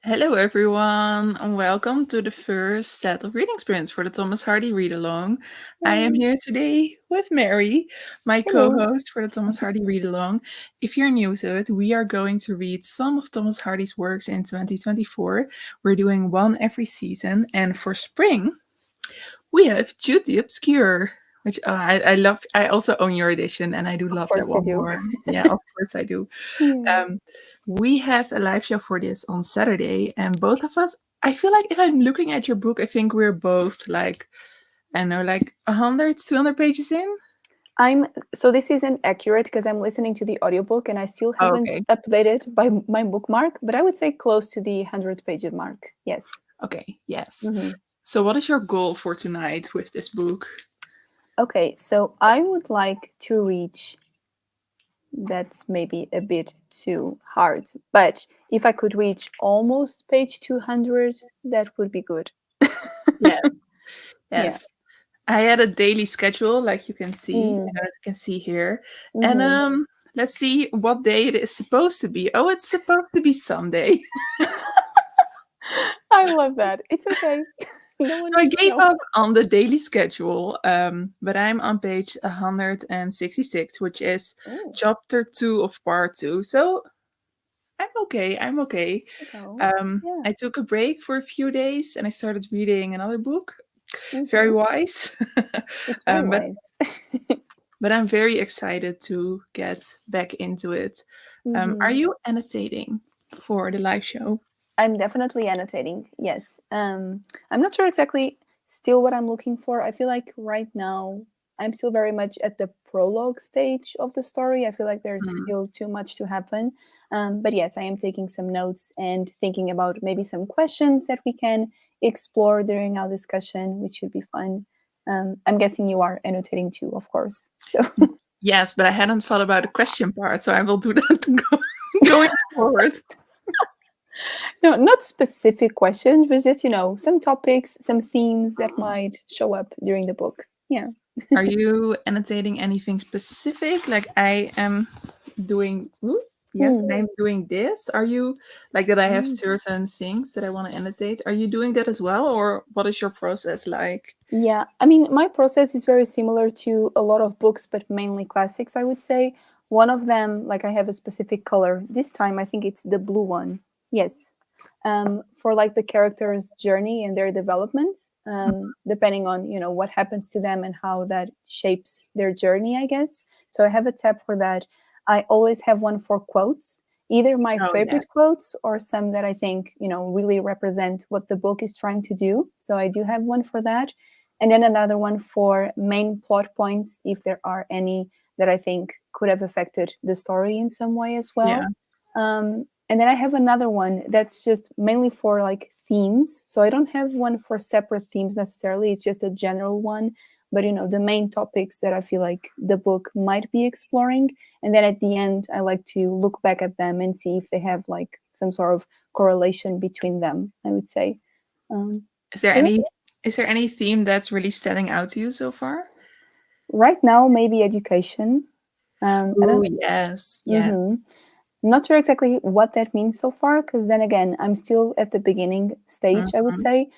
Hello, everyone, and welcome to the first set of reading sprints for the Thomas Hardy Readalong. I am Yay. here today with Mary, my Hello. co-host for the Thomas Hardy Readalong. If you're new to it, we are going to read some of Thomas Hardy's works in 2024. We're doing one every season, and for spring, we have Jude the Obscure, which I love. I also own your edition, and I do Of love that course you one do. more. Yeah, of course I do. Yeah. Um, we have a live show for this on Saturday, and both of us, I feel like if I'm looking at your book, I think we're both like, I don't know, like 100, 200 pages in. I'm so this isn't accurate because I'm listening to the audiobook and I still Oh, haven't okay. updated by my bookmark, but I would say close to the 100 page mark. Yes. Okay, yes. hmm So, what is your goal for tonight with this book? Okay, so I would like to reach that's maybe a bit too hard, but if I could reach almost page 200, that would be good. Yeah, Yeah. yes. I had a daily schedule, like Mm. you can see here, and hmm let's see what day it is supposed to be. Oh, it's supposed to be Sunday. I love that. It's okay. No one So I needs to gave know. up on the daily schedule, but I'm on page 166, which is Oh, chapter 2 of part 2. So I'm okay. I'm okay. go. Yeah. I took a break for a few days and I started reading another book. Very hmm wise. It's very um, but wise. but I'm very excited to get back into it. Are hmm you annotating for the live show? I'm definitely annotating. Yes. I'm not sure exactly still what I'm looking for. I feel like right now I'm still very much at the prologue stage of the story. I feel like there's Hmm. still too much to happen. But yes, I am taking some notes and thinking about maybe some questions that we can explore during our discussion, which should be fun. I'm guessing you are annotating too, of course. So Yes, but I hadn't thought about the question part, so I will do that going forward. no, not specific questions, but just, some topics, some themes that Um, might show up during the book. Yeah. Are you annotating anything specific? Like I am doing, yes, Hmm. I'm doing this. Are you like that? I have Mm. certain things that I want to annotate. Are you doing that as well, or what is your process like? Yeah. I mean, my process is very similar to a lot of books, but mainly classics, I would say. One of them, like I have a specific color. This time, I think it's the blue one. Yes. For like the character's journey and their development, depending on, what happens to them and how that shapes their journey, I guess. So I have a tab for that. I always have one for quotes, either my Oh yeah, favorite quotes or some that I think, really represent what the book is trying to do. So I do have one for that. And then another one for main plot points, if there are any that I think could have affected the story in some way as yeah, well. And then I have another one that's just mainly for like themes. So I don't have one for separate themes necessarily. It's just a general one. But the main topics that I feel like the book might be exploring. And then at the end, I like to look back at them and see if they have like some sort of correlation between them, I would say. Um, Is there so yeah, any theme that's really standing out to you so far? right now, maybe education. I Oh don't. yes, yeah. hmm Not sure exactly what that means so far, because then again, I'm still at the beginning stage, I would Mhm. say.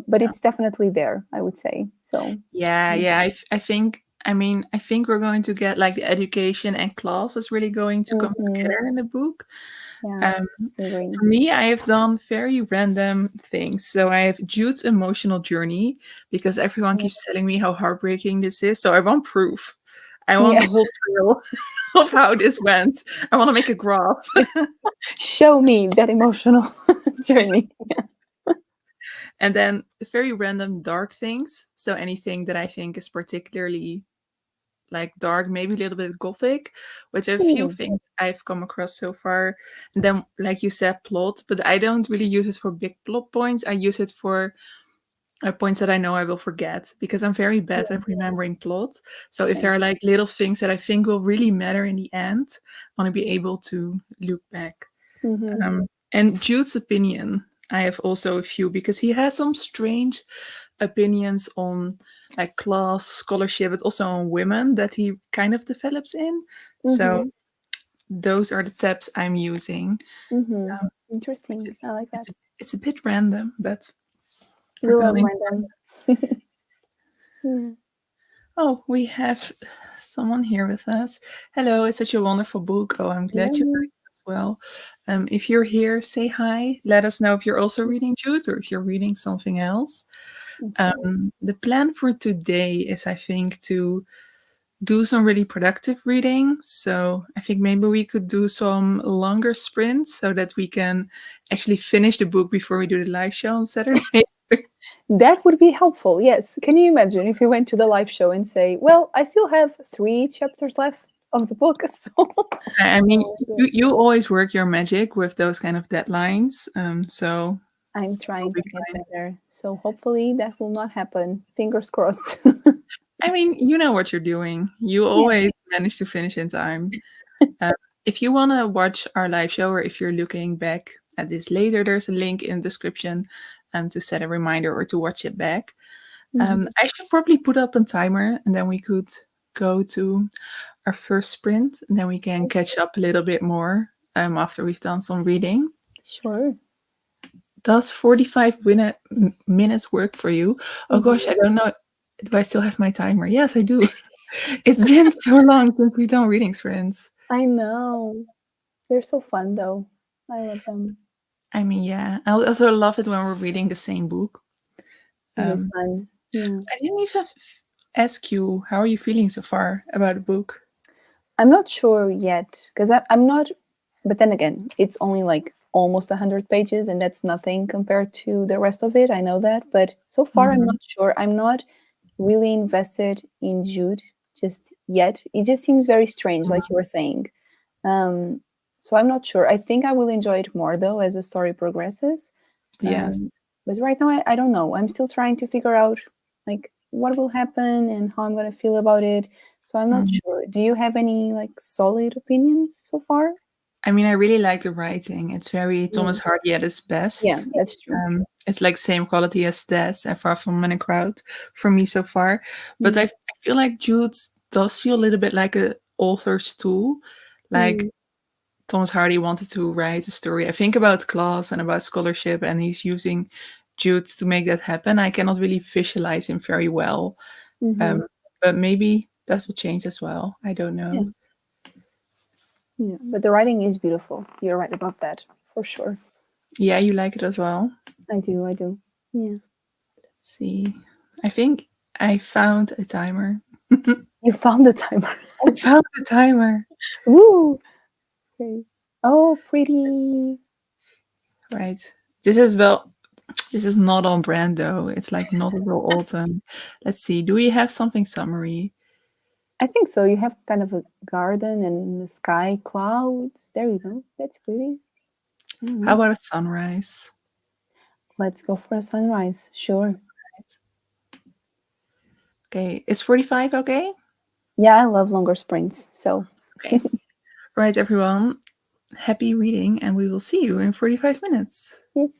But it's definitely there, I would say. So, Yeah, mm, yeah. I think. I mean, I think we're going to get like the education and class is really going to come mhm, together in the book. yeah, Um, agree. for me, I have done very random things. So I have Jude's emotional journey because everyone Yeah. keeps telling me how heartbreaking this is. So I want proof. I want Yeah. a whole trail of how this went. I want to make a graph. Show me that emotional journey. And then very random dark things. So anything that I think is particularly like dark, maybe a little bit gothic, which are a few Hmm. things I've come across so far. And then, like you said, plot, but I don't really use it for big plot points. I use it for points that I know I will forget because I'm very bad Yeah, at remembering plot. So if there same. are like little things that I think will really matter in the end, I want to be able to look back. hmm And Jude's opinion, I have also a few because he has some strange opinions on like class, scholarship, but also on women that he kind of develops in. So hmm those are the tabs I'm using. hmm Interesting. I like It's that. a, it's a bit random, but we're We love going. random. Yeah. Oh, we have someone here with us. Hello, it's such a wonderful book. Oh, I'm glad you Hello. like it as well. If you're here, say hi. Let us know if you're also reading Jude or if you're reading something else. Okay. The plan for today is, I think, to do some really productive reading. So I think maybe we could do some longer sprints so that we can actually finish the book before we do the live show on Saturday. That would be helpful. Yes. Can you imagine if we went to the live show and say, "Well, I still have 3 chapters left of the book," so I mean, oh, good. you always work your magic with those kind of deadlines. So I'm it'll trying be to get fine. better. So hopefully that will not happen. Fingers crossed. I mean, you know what you're doing. You Yeah. always manage to finish in time. Um, if you want to watch our live show or if you're looking back at this later, there's a link in the description to set a reminder or to watch it back. Mhm. I should probably put up a timer and then we could go to our first sprint and then we can catch up a little bit more after we've done some reading. Sure. Does 45 minutes work for you? Oh gosh, I Mhm. don't know. Do I still have my timer? Yes, I do. It's been so long since we've done reading sprints. I know. They're so fun though. I love them. I mean, yeah. I also love it when we're reading the same book. It is Um, fun. Yeah. I didn't even ask you, how are you feeling so far about the book? I'm not sure yet because I'm not, but then again, it's only like almost 100 pages, and that's nothing compared to the rest of it. I know that, but so far, I'm Mhm. not sure. I'm not really invested in Jude just yet. It just seems very strange, like you were saying. Um, so I'm not sure. I think I will enjoy it more though as the story progresses. Yes. Um, but right now, I don't know. I'm still trying to figure out like what will happen and how I'm going to feel about it. So I'm not Mhm. sure. Do you have any like solid opinions so far? I mean, I really like the writing. It's very Thomas Mm. Hardy at his Yeah, best. that's true. It's like same quality as Des and Far From Men and Crowd for me so far. But Mm. I feel like Jude does feel a little bit like a author's tool. Like Mm. Thomas Hardy wanted to write a story, I think, about class and about scholarship, and he's using Jude to make that happen. I cannot really visualize him very well, Mm-hmm. um, but maybe that will change as well. I don't Yeah, know. yeah. But the writing is beautiful. You're right about that for sure. Yeah, you like it as well. I do. I do. Yeah. Let's see. I think I found a timer. You found the timer. I found the timer. Woo! Okay. Oh, pretty. Right. This is well. This is not on brand though. It's like not a real autumn. Let's see. Do we have something summary? I think so. You have kind of a garden and the sky, clouds. There you go. That's pretty. How Mhm. about a sunrise? Let's go for a sunrise. Sure. Right. Okay. Is 45 okay? Yeah, I love longer sprints. So, Okay. Right, everyone. Happy reading, and we will see you in 45 minutes. yes.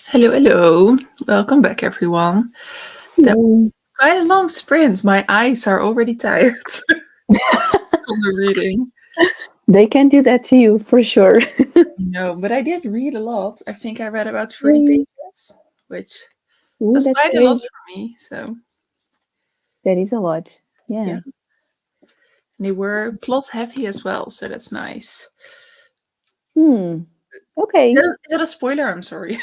Hello, hello. Welcome back, everyone. That was Hello. quite a long sprint. My eyes are already tired from the reading. They can do that to you for sure. No, but I did read a lot. I think I read about 30 Yay. pages, which Ooh, was that's quite a lot great. for me. So, That is a lot. yeah. Yeah. And they were plot heavy as well, so that's nice. Hmm. Is Okay. that a spoiler? I'm sorry.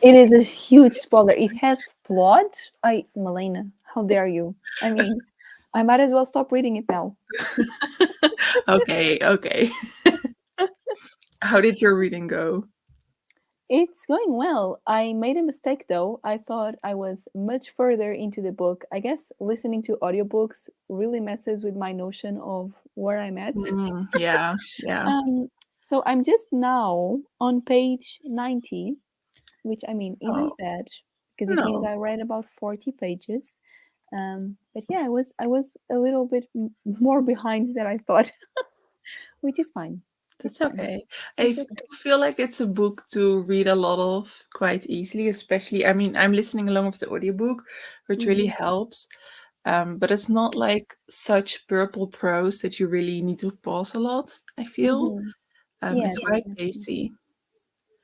It is a huge spoiler. It has plot. Malena, how dare you? I mean, I might as well stop reading it now. Okay, okay. How did your reading go? It's going well. I made a mistake though. I thought I was much further into the book. I guess listening to audiobooks really messes with my notion of where I'm at. Yeah, yeah. Um, so I'm just now on page 90, which I mean Oh, isn't bad because it means no, I read about 40 pages. But yeah, I was a little bit more behind than I thought, which is fine. It's that's fine. okay. It's Do okay. feel like it's a book to read a lot of quite easily, especially, I mean, I'm listening along with the audiobook, which really Hmm. helps. But it's not like such purple prose that you really need to pause a lot, I feel. Hmm. Yeah, It's quite definitely. pacey.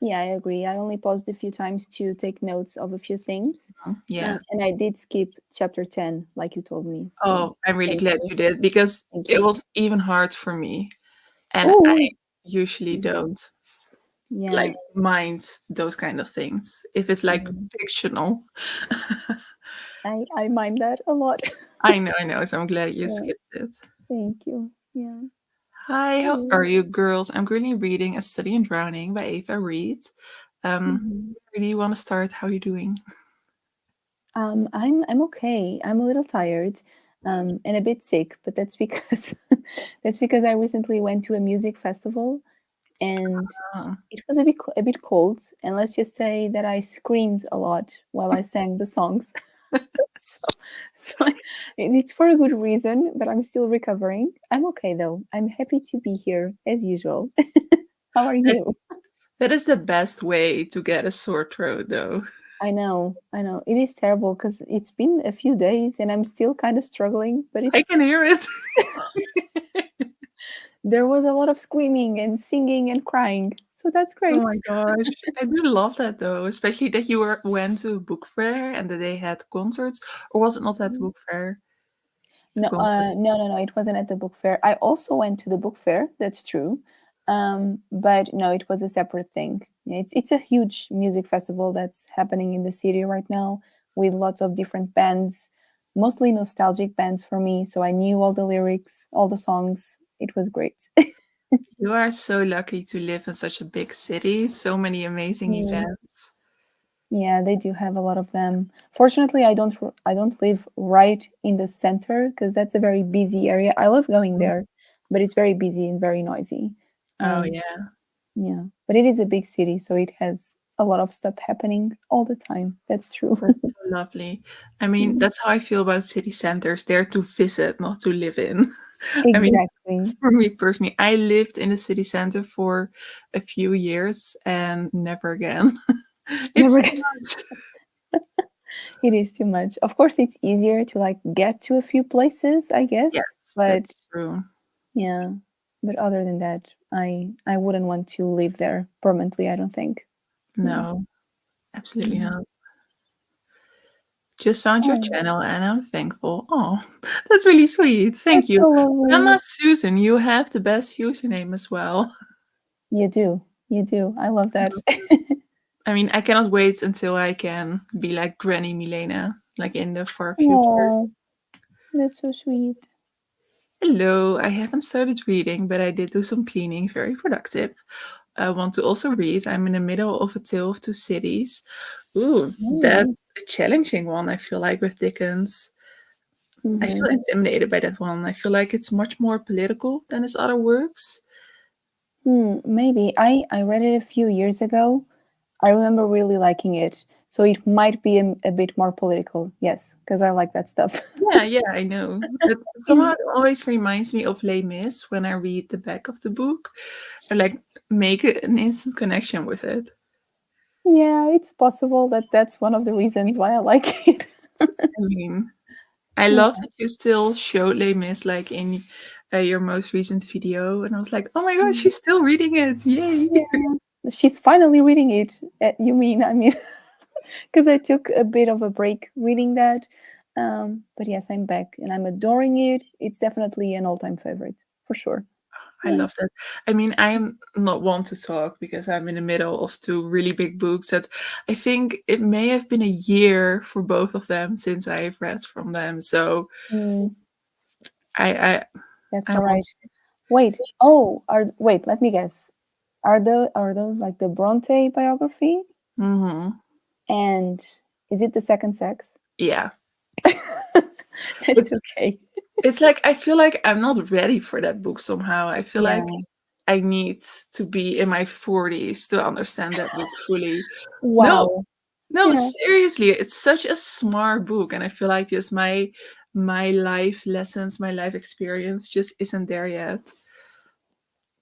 Yeah, I agree. I only paused a few times to take notes of a few things. Yeah. And I did skip chapter 10, like you told me. So Oh, I'm really thank glad you. you did because Thank it you. was even hard for me. And I Oh, usually don't yeah. like mind those kind of things if it's like Mhm. fictional. I mind that a lot. I know. So I'm glad you Yeah, skipped it. thank you. Yeah. Hi, how are Hello. you, girls? I'm currently reading A Study in Drowning by Ava Reed. Mhm. Really want to start? How are you doing? I'm okay. I'm a little tired, and a bit sick, but that's because that's because I recently went to a music festival and Oh, it was a bit cold. And let's just say that I screamed a lot while I sang the songs. so, so it's for a good reason, but I'm still recovering. I'm okay though. I'm happy to be here as usual. How are that, you? that is the best way to get a sore throat, though. I know, I know. It is terrible because it's been a few days and I'm still kind of struggling, but I it's can hear it. there was a lot of screaming and singing and crying. So that's Oh great. my gosh. I do love that though, especially that you went to a book fair and that they had concerts. Or was it not at the book fair? The No, concerts. no. It wasn't at the book fair. I also went to the book fair. That's true, but no, it was a separate thing. Yeah, it's a huge music festival that's happening in the city right now with lots of different bands, mostly nostalgic bands for me. So I knew all the lyrics, all the songs. It was great. You are so lucky to live in such a big city. So many amazing Mm. events. Yeah, they do have a lot of them. Fortunately, I don't live right in the center because that's a very busy area. I love going Mhm. there, but it's very busy and very noisy. Oh Um, yeah, yeah, but it is a big city, so it has a lot of stuff happening all the time. That's true. that's so lovely. I mean, Mhm. that's how I feel about city centers. They're to visit, not to live in. I mean, Exactly. for me personally, I lived in a city center for a few years and never again. It's Never. too much. It is too much. Of course, it's easier to like get to a few places, I guess, Yes, but that's true. yeah. But other than that, I wouldn't want to live there permanently. I don't think. Yeah. No, absolutely Mhm. not. Just found your Oh, channel and I'm thankful. Oh, that's really sweet. Thank that's you. so lovely. Grandma Susan, you have the best username as well. You do. You do. I love that. I mean, I cannot wait until I can be like Granny Milena, like in the far future. Oh, that's so sweet. Hello, I haven't started reading, but I did do some cleaning, very productive. I want to also read. I'm in the middle of A Tale of Two Cities. Ooh, Oh. that's a challenging one, I feel like, with Dickens. I feel Hmm. intimidated by that one. I feel like it's much more political than his other works. Maybe I read it a few years ago. I remember really liking it, so it might be a bit more political. Yes, because I like that stuff. Yeah, yeah, I know. It somehow it always reminds me of Les Mis when I read the back of the book, or like make an instant connection with it. Yeah, it's possible that that's one of the reasons why I like it. I mean, I love Yeah. that you still showed Les Mis like in your most recent video, and I was like, oh my god, she's still reading it! Yay! Yeah. She's finally reading it. You mean, I mean, because I took a bit of a break reading that. But yes, I'm back and I'm adoring it. It's definitely an all time favorite for sure. I Yeah. love that. I mean, I am not one to talk because I'm in the middle of two really big books that I think it may have been a year for both of them since I've read from them. So Mm, I I, that's I all want right. Wait. Oh, wait, let me guess. Are those like the Bronte biography? hmm And is it the second sex? yeah. That's It's okay. it's like I feel like I'm not ready for that book somehow. I feel like Yeah. I need to be in my 40s to understand that book fully. No, Wow. no, Yeah. seriously, it's such a smart book, and I feel like just my life lessons, my life experience just isn't there yet.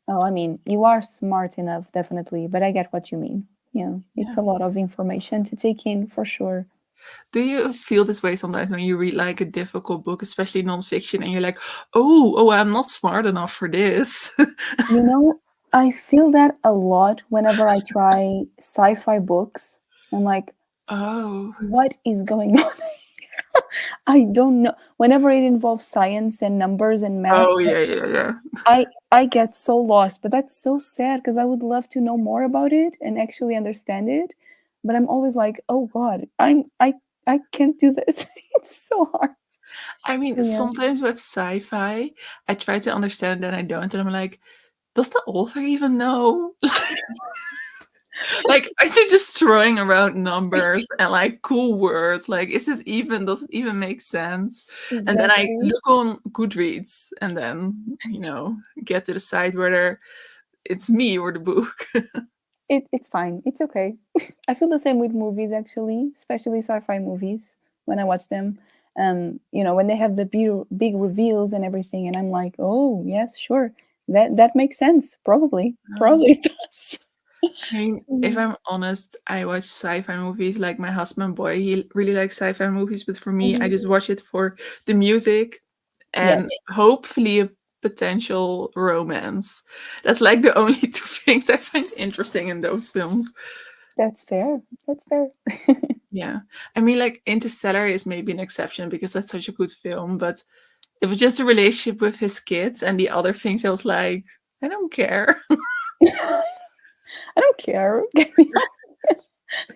Oh, I mean, you are smart enough, definitely, but I get what you mean. Yeah, it's Yeah. a lot of information to take in for sure. Do you feel this way sometimes when you read like a difficult book, especially nonfiction, and you're like, oh, I'm not smart enough for this? You know, I feel that a lot whenever I try sci-fi books. I'm like, Oh, what is going on? I don't know. Whenever it involves science and numbers and math, oh yeah. I get so lost. But that's so sad because I would love to know more about it and actually understand it. But I'm always like, oh God, I can't do this. It's so hard. I mean, Yeah. sometimes with sci-fi, I try to understand it and I don't, and I'm like, does the author even know? Like, is he just throwing around numbers and like cool words? Like, is this even, does it even make sense? And then I Exactly. look on Goodreads and then, get to decide whether it's me or the book. It's fine. It's okay. I feel the same with movies actually, especially sci-fi movies when I watch them. When they have the big reveals and everything, and I'm like, oh yes, sure, that makes sense. Probably it does. I mean, if Yeah. I'm honest, I watch sci-fi movies. Like my husband, boy, he really likes sci-fi movies, but for me, I Mhm. just watch it for the music Yeah, and hopefully a potential romance. That's like the only two things I find interesting in those films. that's fair. That's fair. Yeah. I mean, like Interstellar is maybe an exception because that's such a good film, but it was just a relationship with his kids and the other things I was like, I don't care. I don't care. Get me off.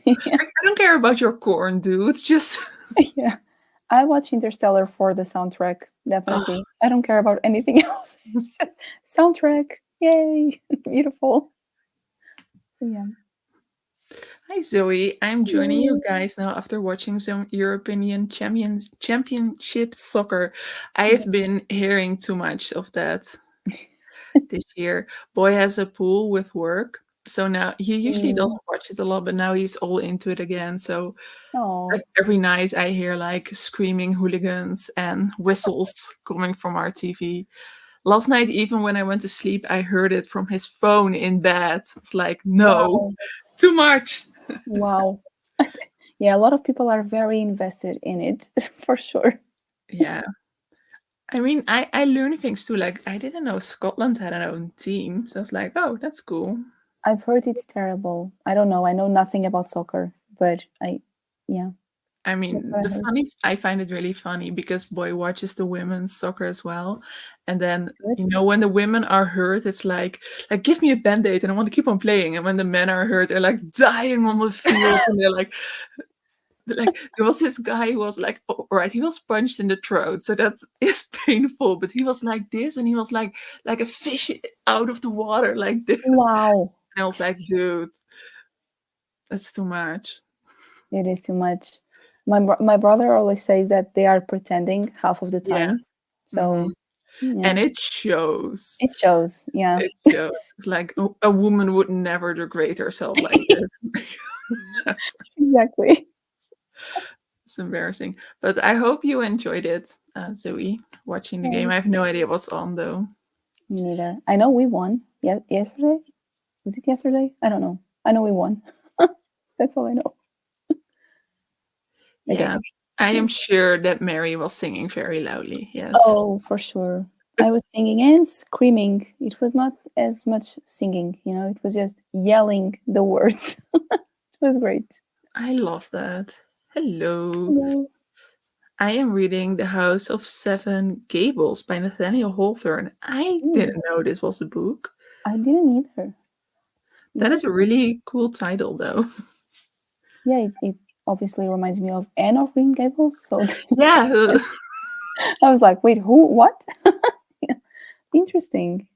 Yeah, I don't care about your corn, dude. Just yeah. I watch Interstellar for the soundtrack. oh, Definitely. I don't care about anything else. It's just soundtrack. Yay! Beautiful. So yeah. hi Zoe. I'm joining you Hello. guys now after watching some European Championship soccer. I Yeah. have been hearing too much of that this year. Boy has a pool with work. So now he usually Mm. doesn't watch it a lot, but now he's all into it again. So like Oh, every night I hear like screaming hooligans and whistles coming from our TV. Last night, even when I went to sleep, I heard it from his phone in bed. It's like, no, wow. too much. Wow. Yeah, a lot of people are very invested in it for sure. Yeah. I mean, I learn things too. Like, I didn't know Scotland had an own team. So I was like, oh, that's cool. I've heard it's terrible. I don't know. I know nothing about soccer, but yeah, I that's mean, what I the heard. funny, I find it really funny because Boy watches the women's soccer as well. And then, Good. when the women are hurt, it's like, give me a band-aid and I want to keep on playing. And when the men are hurt, they're like dying on the field and they're like there was this guy who was like, oh, right, he was punched in the throat, so that is painful, but he was like this and he was like a fish out of the water like this. Wow. And I was like, dude, that's too much. It is too much. My brother always says that they are pretending half of the Yeah. time. hmm So, yeah, and it shows. it shows. Yeah, It shows. Like a woman would never degrade herself like this. exactly. It's embarrassing, but I hope you enjoyed it, Zoe, watching the Yeah, game. I have no idea what's on though. me neither. I know we won. Yeah, yesterday. Was it yesterday? I don't know. I know we won. That's all I know. Okay. Yeah. I am sure that Mary was singing very loudly. Yes. Oh, for sure. I was singing and screaming. It was not as much singing, it was just yelling the words. It was great. I love that. Hello. Hello. I am reading The House of Seven Gables by Nathaniel Hawthorne. I Mm, didn't know this was a book. I didn't either. That Very is a interesting. really cool title, though. Yeah, it obviously reminds me of Anne of Green Gables. So Yeah. I was like, wait, who? What? Yeah, interesting.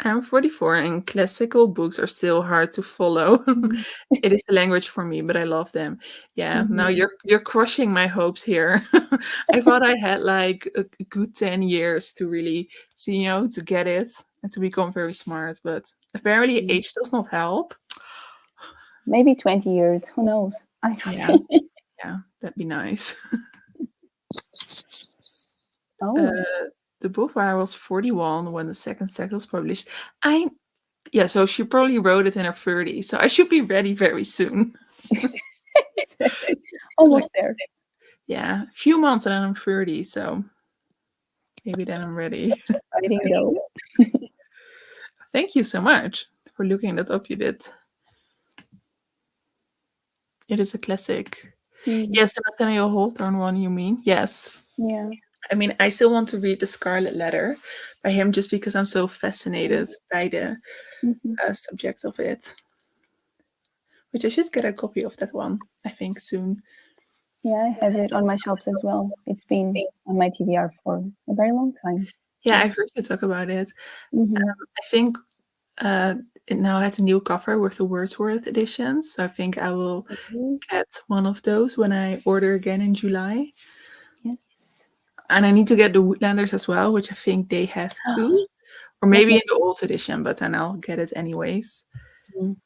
I'm 44 and classical books are still hard to follow. Mhm. It is the language for me, but I love them. Yeah, now Mhm. you're crushing my hopes here. I thought I had like a good 10 years to really see, to get it and to become very smart, but apparently Mhm. age does not help. Maybe 20 years. Who knows? I Yeah, yeah, that'd be nice. Uh, Oh. the book where I was 41 when the second sex was published. I Yeah, so she probably wrote it in her 30s, so I should be ready very soon. Exactly. Like, Almost there. yeah, a few months and then I'm 30, so maybe then I'm ready. Exciting though. Thank you so much for looking that up. You did. It is a classic. Mhm. Yes, the Nathaniel Hawthorne one, you mean? Yes. Yeah. I mean, I still want to read The Scarlet Letter by him just because I'm so fascinated by the Mhm. subject of it. Which I should get a copy of that one, I think, soon. Yeah, I have it on my shelves as well. It's been on my TBR for a very long time. Yeah, Yeah. I've heard you talk about it. Mhm. I think uh, it now has a new cover with the Wordsworth edition, so I think I will Mhm. get one of those when I order again in July. Yes. And I need to get the Woodlanders as well, which I think they have too. Or That maybe in must the old edition, but then I'll get it anyways. mm,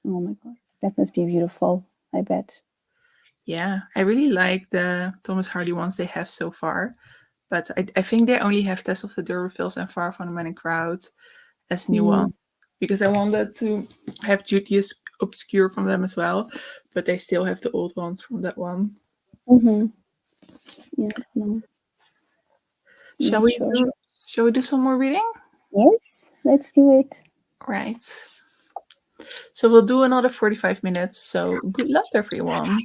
oh my god. That must be beautiful, I bet. Yeah, I really like the Thomas Hardy ones they have so far. But I think they only have Test of the D'Urbervilles and Far from the Main Crowd as new Mm. ones. Because I wanted to have Jude the Obscure from them as well. But they still have the old ones from that one. Mhm. Yeah, no, Shall not we sure. do shall we do some more reading? Yes, let's do it. Right. So we'll do another 45 minutes. So good luck everyone.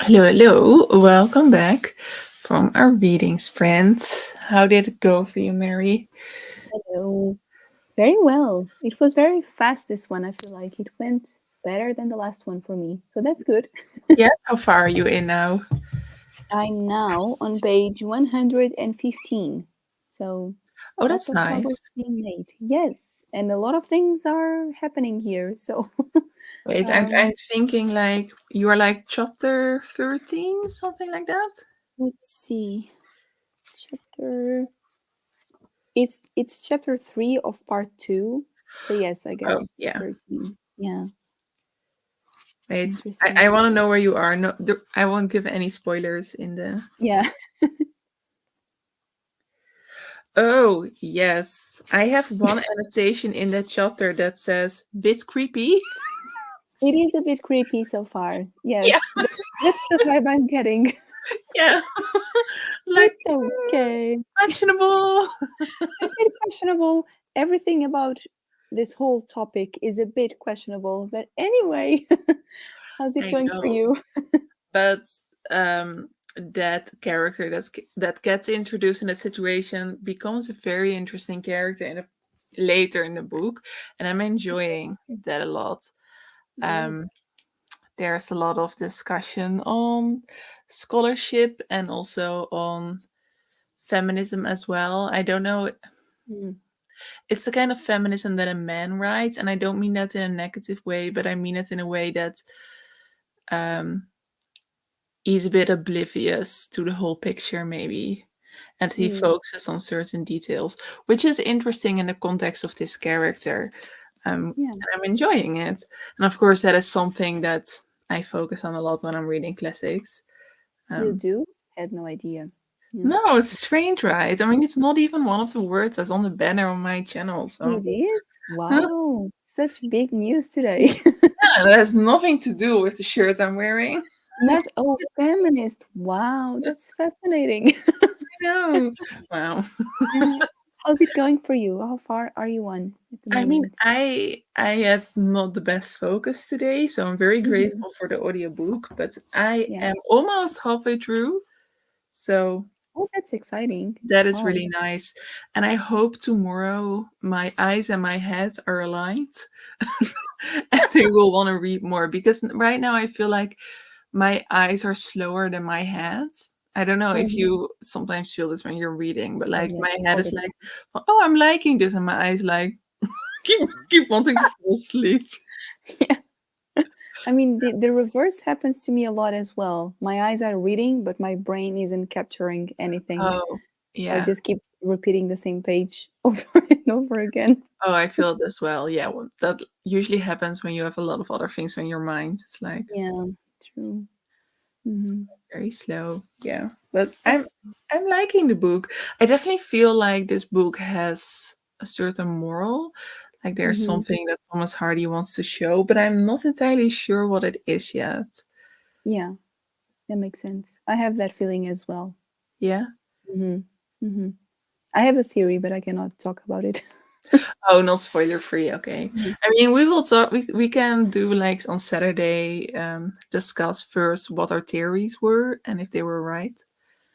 Hello, hello. Welcome back from our reading sprint. How did it go for you, Mary? Hello. Very well. It was very fast, this one. I feel like it went better than the last one for me. So that's good. Yes, how far are you in now? I'm now on page 115. So Oh, lots that's of progress nice. being made. Yes. And a lot of things are happening here. So Wait, I'm um, thinking like you are like chapter 13, something like that? let's see. Chapter it's chapter 3 of part 2. So yes, I Oh, guess yeah. 13. Yeah. Wait, I Interesting. want to know where you are. No, I won't give any spoilers in the. Yeah. Oh, yes. I have one annotation in that chapter that says bit creepy. It is a bit creepy so far. Yeah, Yes, that's the vibe I'm getting. yeah. Like, It's okay. questionable. A bit questionable. Everything about this whole topic is a bit questionable. But anyway, how's it I going for know. you? But that character that gets introduced in that situation becomes a very interesting character later in the book, and I'm enjoying that a lot. Good. Um, there's a lot of discussion on scholarship and also on feminism as well. I don't know. Mm, It's the kind of feminism that a man writes, and I don't mean that in a negative way, but I mean it in a way that um, he's a bit oblivious to the whole picture, maybe, and he mm, focuses on certain details, which is interesting in the context of this character. yeah, And I'm enjoying it. And of course, that is something that I focus on a lot when I'm reading classics. you Um, do? Had no idea. Yeah. no, it's strange, right? I mean, it's not even one of the words that's on the banner on my channel. So, It is? yeah, Wow. Such big news today. that has nothing to do with the shirt I'm wearing. Not oh feminist. Wow, that's fascinating. I know. Wow. Yeah. How's it going for you? How far are you on at the I mean, moment? I had not the best focus today, so I'm very Mhm. grateful for the audiobook, but I Yeah. am almost halfway through, so Oh, that's exciting. that is Wow. really nice. And I hope tomorrow my eyes and my head are aligned and they will want to read more because right now I feel like my eyes are slower than my head. I don't know if Mhm. you sometimes feel this when you're reading, but Oh, like my yes, head all is the like, time. oh, I'm liking this, and my eyes like keep wanting to fall asleep. Yeah. I mean, the reverse happens to me a lot as well. My eyes are reading, but my brain isn't capturing anything. Oh, So I yeah. just keep repeating the same page over and over again. Oh, I feel it as well. Yeah, well, that usually happens when you have a lot of other things on your mind. It's like Yeah, true. Hmm. very slow. Yeah, but So, I'm liking the book. I definitely feel like this book has a certain moral. Like there's hmm, something that Thomas Hardy wants to show, but I'm not entirely sure what it is yet. yeah, that makes sense. I have that feeling as well. Yeah. Hmm. Hmm. I have a theory, but I cannot talk about it. Oh, not spoiler free. Okay. Mhm. I mean, we will talk. We can do like on Saturday. Discuss first what our theories were and if they were right.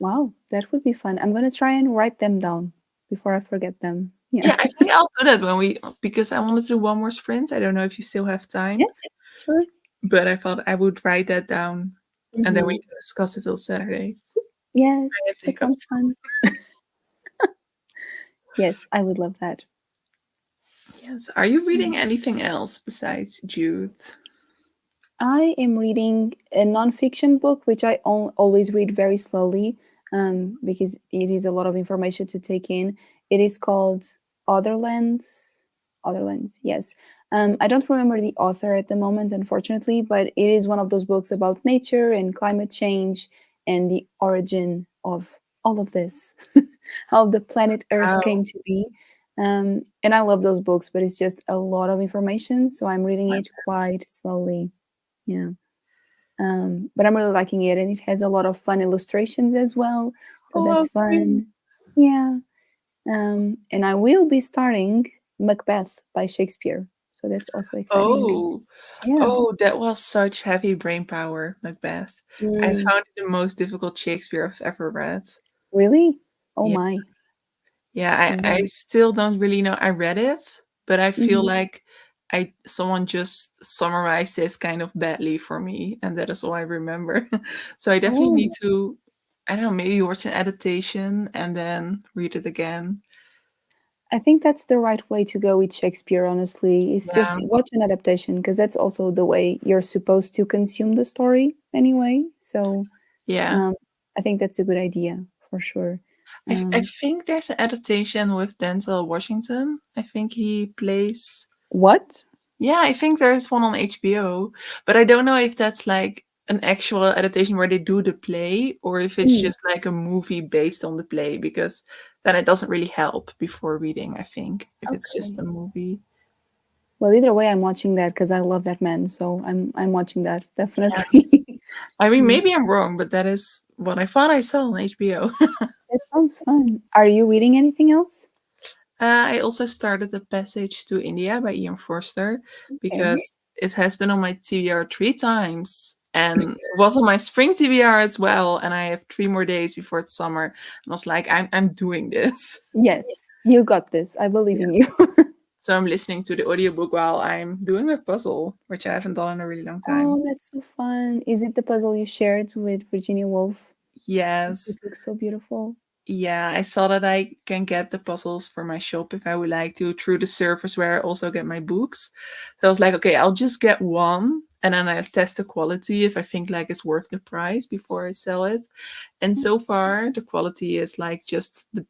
Wow, that would be fun. I'm gonna try and write them down before I forget them. Yeah. Yeah, I think I'll do that when we because I wanted to do one more sprint. I don't know if you still have time, Yes, sure. but I thought I would write that down and then we Hmm. can discuss it till Saturday. Yes, I have that sounds hiccups. fun. Yes, I would love that. Yes. Are you Mm. reading anything else besides Jude? I am reading a nonfiction book, which I always read very slowly because it is a lot of information to take in. It is called Otherlands. Otherlands, yes. I don't remember the author at the moment, unfortunately, but it is one of those books about nature and climate change and the origin of all of this, how the planet Earth Wow. came to be. And I love those books, but it's just a lot of information, so I'm reading it quite slowly. Yeah. But I'm really liking it, and it has a lot of fun illustrations as well. So Oh, that's cute. fun. Yeah. And I will be starting Macbeth by Shakespeare. So that's also exciting. Oh, Yeah. oh, that was such heavy brain power, Macbeth. I Mm, found it the most difficult Shakespeare I've ever read. really? Oh Yeah. my. Yeah, I Wow. still don't really know. I read it, but I feel Mhm. like I someone just summarized it kind of badly for me, and that is all I remember. So I definitely need Oh, to, I don't know, maybe watch an adaptation and then read it again. I think that's the right way to go with Shakespeare, honestly. It's just Yeah, watch an adaptation because that's also the way you're supposed to consume the story anyway. So yeah. um, I think that's a good idea for sure. I Um, think there's an adaptation with Denzel Washington. I think he plays. what? Yeah, I think there's one on HBO, but I don't know if that's like an actual adaptation where they do the play or if it's Mm, just like a movie based on the play, because then it doesn't really help before reading, I think, if it's just okay. a movie. Well, either way, I'm watching that because I love that man. So I'm watching that Yeah. definitely. I mean, Mm, maybe I'm wrong, but that is what I thought I saw on HBO. that sounds fun. Are you reading anything else? I also started A Passage to India by Ian Forster Okay. because it has been on my TBR 3 times and was on my spring TBR as well. And I have 3 more days before it's summer. And I was like, I'm doing this. Yes, you got this. I believe Yeah. in you. So I'm listening to the audiobook while I'm doing my puzzle, which I haven't done in a really long time. Oh, that's so fun. Is it the puzzle you shared with Virginia Woolf? Yes. It looks so beautiful. Yeah, I saw that I can get the puzzles for my shop if I would like to through the servers where I also get my books. So I was like, okay, I'll just get one and then I'll test the quality if I think like it's worth the price before I sell it. And so far the quality is like just the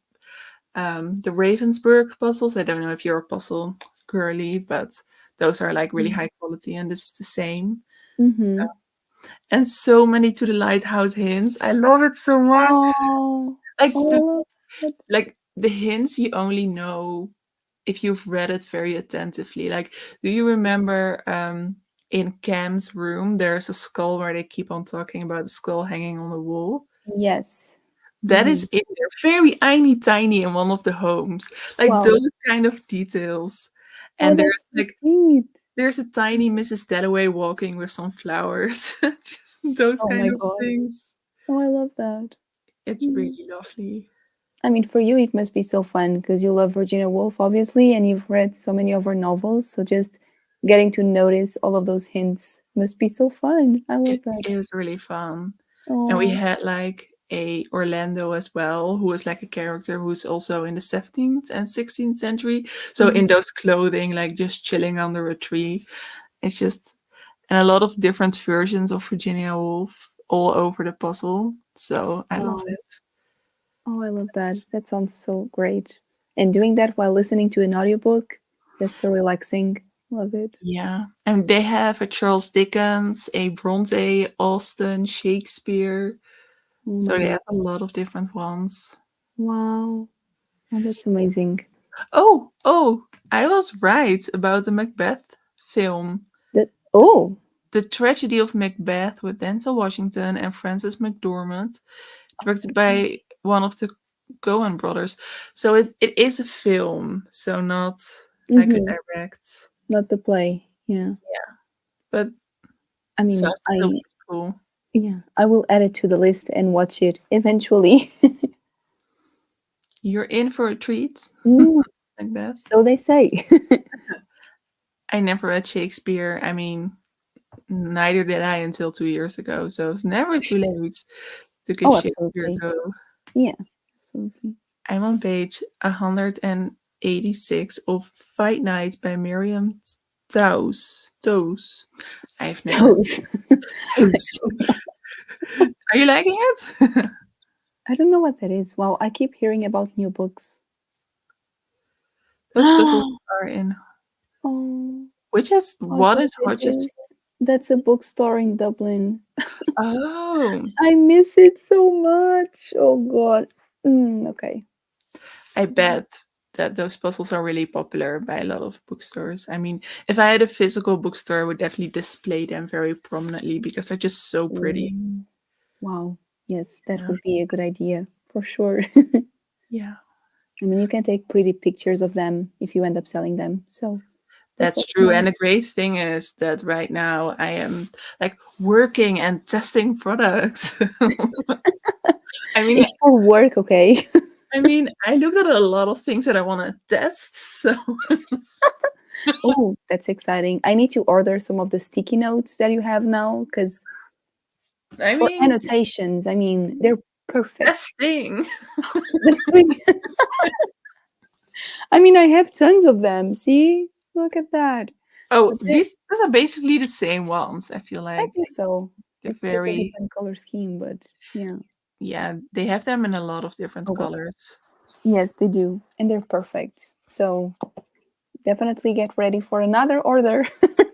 Ravensburg puzzles. I don't know if you're a puzzle girly, but those are like really high quality and this is the same. Mm-hmm. And so many to the lighthouse hints. I love it so much. Oh, Like oh, I love it. the hints you only know if you've read it very attentively. Like, do you remember in Cam's room there's a skull where they keep on talking about the skull hanging on the wall? Yes. That Mm-hmm. is in there, very tiny in one of the homes. Like Wow. those kind of details. Oh, And that's so sweet. there's a tiny Mrs. Dalloway walking with some flowers. Just those Oh kind my of God. things. Oh, I love that. It's Mm. really lovely. I mean, for you, it must be so fun because you love Virginia Woolf, obviously, and you've read so many of her novels. So just getting to notice all of those hints must be so fun. I love It that. is really fun. And we Oh, had like a Orlando as well, who was like a character who's also in the 17th and 16th century. So mhm. in those clothing, like just chilling under a tree. It's just and a lot of different versions of Virginia Woolf all over the puzzle. So I love Wow. it. Oh, I love that. That sounds so great. And doing that while listening to an audiobook, that's so relaxing. Love it. Yeah. And they have a Charles Dickens, a Bronte, Austen, Shakespeare. Oh So they my. have a lot of different ones. Wow. Oh, that's amazing. Oh, I was right about the Macbeth film. That oh. The Tragedy of Macbeth with Denzel Washington and Frances McDormand, directed by one of the Coen brothers. So it is a film, so not like a Mm-hmm. direct. Not the play. Yeah. Yeah, but I mean, sounds still pretty cool. I will add it to the list and watch it eventually. You're in for a treat, Mm, like that. so they say. I never read Shakespeare. I mean, neither did I until 2 years ago. So it's never too late to give Oh, Shakespeare a absolutely. go. Yeah, absolutely. I'm on page 186 of Fight Night by Miriam Toes. I've never Toes. seen Toes. Are you liking it? I don't know what that is. Wow, I keep hearing about new books. Those puzzles are in Oh, which is what is Hodges? Hodges. That's a bookstore in Dublin. Oh, I miss it so much. Oh God. Okay. I bet that those puzzles are really popular by a lot of bookstores. I mean, if I had a physical bookstore, I would definitely display them very prominently because they're just so pretty. Mm, wow. Yes, that Yeah. would be a good idea for sure. Yeah. I mean, you can take pretty pictures of them if you end up selling them. So, That's That's so true. smart. And the great thing is that right now I am like working and testing products. I mean, It's for work, okay? I looked at a lot of things that I want to test. So, Oh, that's exciting. I need to order some of the sticky notes that you have now because I for mean, annotations, I mean, they're perfect. testing. This thing, I mean, I have tons of them. See? Look at that. Oh, But these are basically the same ones. I feel I like think so. they're It's just a very, different color scheme, but yeah. yeah, they have them in a lot of different Oh well. colors. Yes, they do. And they're perfect. So definitely get ready for another order.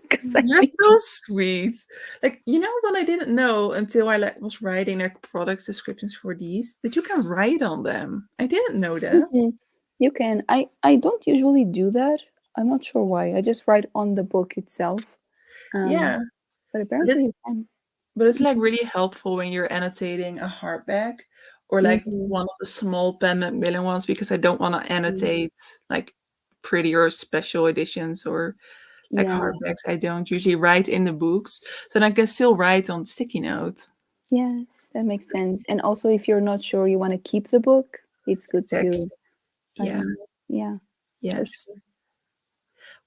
Because I You're think so sweet. Like, you know what I didn't know until I like was writing like product descriptions for these, that you can write on them. I didn't know that. Mhm. You can. I don't usually do that. I'm not sure why. I just write on the book itself. Yeah. But But apparently you can. it's like really helpful when you're annotating a hardback or like Mhm. one of the small pen Macmillan ones because I don't want to Mm. annotate like prettier special editions or like Yeah. hardbacks. I don't usually write in the books, so then I can still write on sticky note. Yes, that makes sense. And also, if you're not sure you want to keep the book, it's good Exactly. to write Yeah. on it. Yeah, for Yes. sure.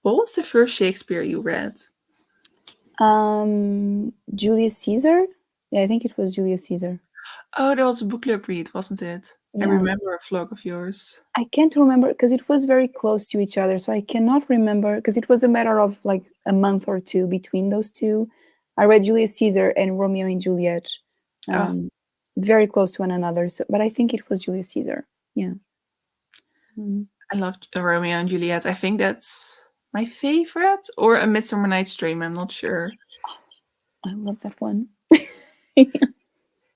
What was the first Shakespeare you read? Julius Caesar. Yeah, I think it was Julius Caesar. Oh, that was a book club read, wasn't it? I Yeah, remember a vlog of yours. I can't remember because it was very close to each other, so I cannot remember because it was a matter of like a month or two between those two. I read Julius Caesar and Romeo and Juliet, Oh, um, very close to one another. So, but I think it was Julius Caesar. Yeah. Mm. I loved Romeo and Juliet. I think that's my favorite, or A Midsummer Night's Dream. I'm not sure. I love that one.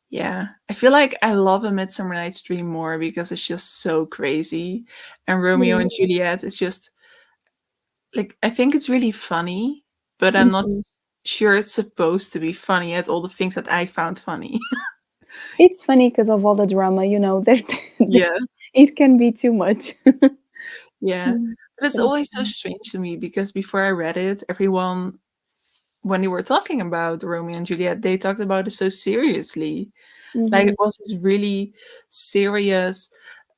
Yeah, I feel like I love A Midsummer Night's Dream more because it's just so crazy, and Romeo and Juliet is just like I think it's really funny, but I'm not Mhm. sure it's supposed to be funny at all the things that I found funny. It's funny because of all the drama, you know, that Yes, it can be too much. yeah. Mm. But it's But it's always so strange to me because before I read it, everyone, when they were talking about Romeo and Juliet, they talked about it so seriously. Like it mhm. was this really serious,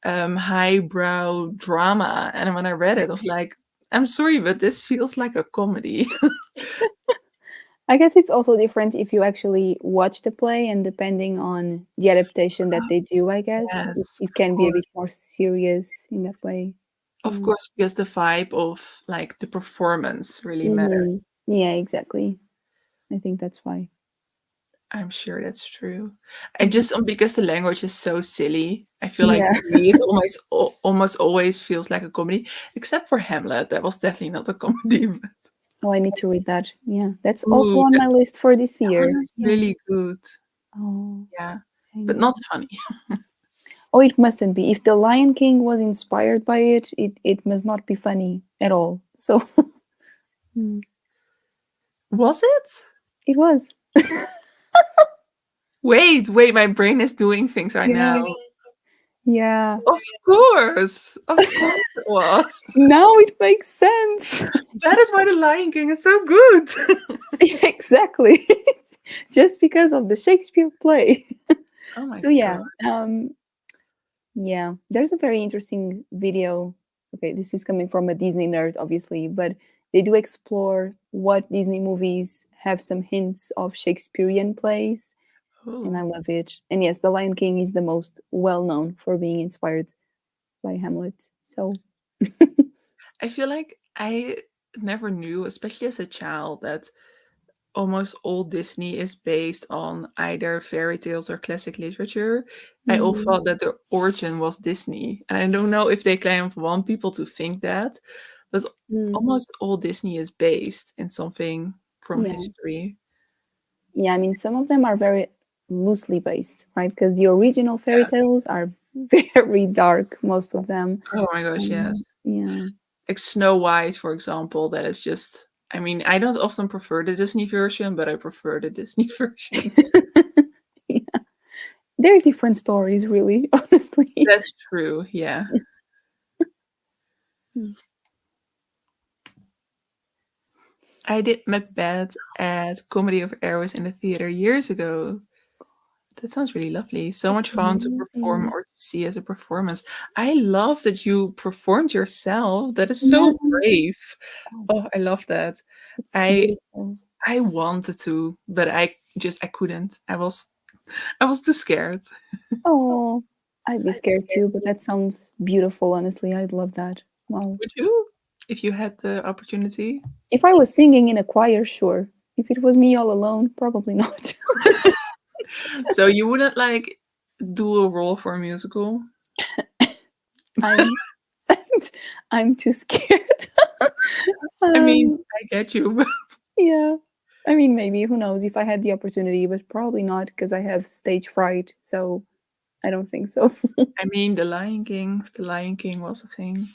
highbrow drama. And when I read it, I was like, I'm sorry, but this feels like a comedy. I guess it's also different if you actually watch the play, and depending on the adaptation that they do, I guess Yes, it of can be a course. bit more serious in that way. Of Yeah. course, because the vibe of like the performance really matters. Yeah, exactly. I think that's why. I'm sure that's true. And Mhm. just because the language is so silly, I feel like Yeah. to me it almost always feels like a comedy, except for Hamlet. That was definitely not a comedy. But, Oh, I need to read that. Yeah, that's also ooh, on that my list for this year. one is Yeah. really good. Oh, Yeah, hang but not on. funny. Oh, it mustn't be. If The Lion King was inspired by it, it must not be funny at all. So mm, Was it? it was. Wait, my brain is doing things right Yeah. now. Yeah. Of course it was. Now it makes sense. That is why The Lion King is so good. Exactly. Just because of the Shakespeare play. Oh my So god. yeah, yeah, there's a very interesting video. Okay, this is coming from a Disney nerd, obviously, but they do explore what Disney movies have some hints of Shakespearean plays, and I Oh. love it. And yes, The Lion King is the most well known for being inspired by Hamlet. So I feel like I never knew, especially as a child, that almost all Disney is based on either fairy tales or classic literature. I all mhm, thought that the origin was Disney. And I don't know if they kind of want people to think that, but mm, almost all Disney is based in something from yeah, history. yeah. I mean, some of them are very loosely based, right? Because the original fairy Yeah. tales are very dark, most of them. Oh my gosh, yes. Yeah. Like Snow White, for example, that is just I mean, I don't often prefer the Disney version, but I prefer the Disney version. Yeah. They're different stories, really, honestly. That's true, yeah. Mm. I did Macbeth at Comedy of Errors in the theater years ago. That sounds really lovely. So That's much fun to perform amazing. or to see as a performance. I love that you performed yourself. That is Yeah. so brave. Oh, Oh, I love that. it's I beautiful. I wanted to, but I couldn't. I was too scared. Oh, I'd be scared too, but that sounds beautiful, honestly. I'd love that. Wow. Would you, if you had the opportunity? If I was singing in a choir, sure. If it was me all alone, probably not. So you wouldn't like do a role for a musical? I'm I'm too scared. I mean, um, I get you, but yeah. I mean, maybe, who knows, if I had the opportunity, but probably not because I have stage fright, so I don't think so. I mean, The Lion King. The Lion King was a thing.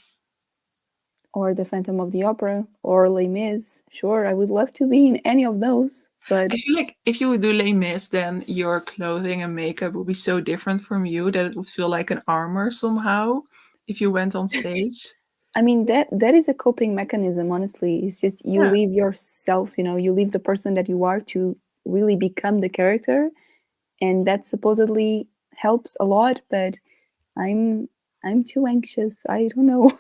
Or The Phantom of the Opera, or Les Mis. Sure, I would love to be in any of those, I but feel like if you would do Les Mis, then your clothing and makeup would be so different from you that it would feel like an armor somehow if you went on stage. I mean that is a coping mechanism, honestly. It's just you Yeah. leave yourself, you leave the person that you are to really become the character, and that supposedly helps a lot, but I'm I'm too anxious. I don't know.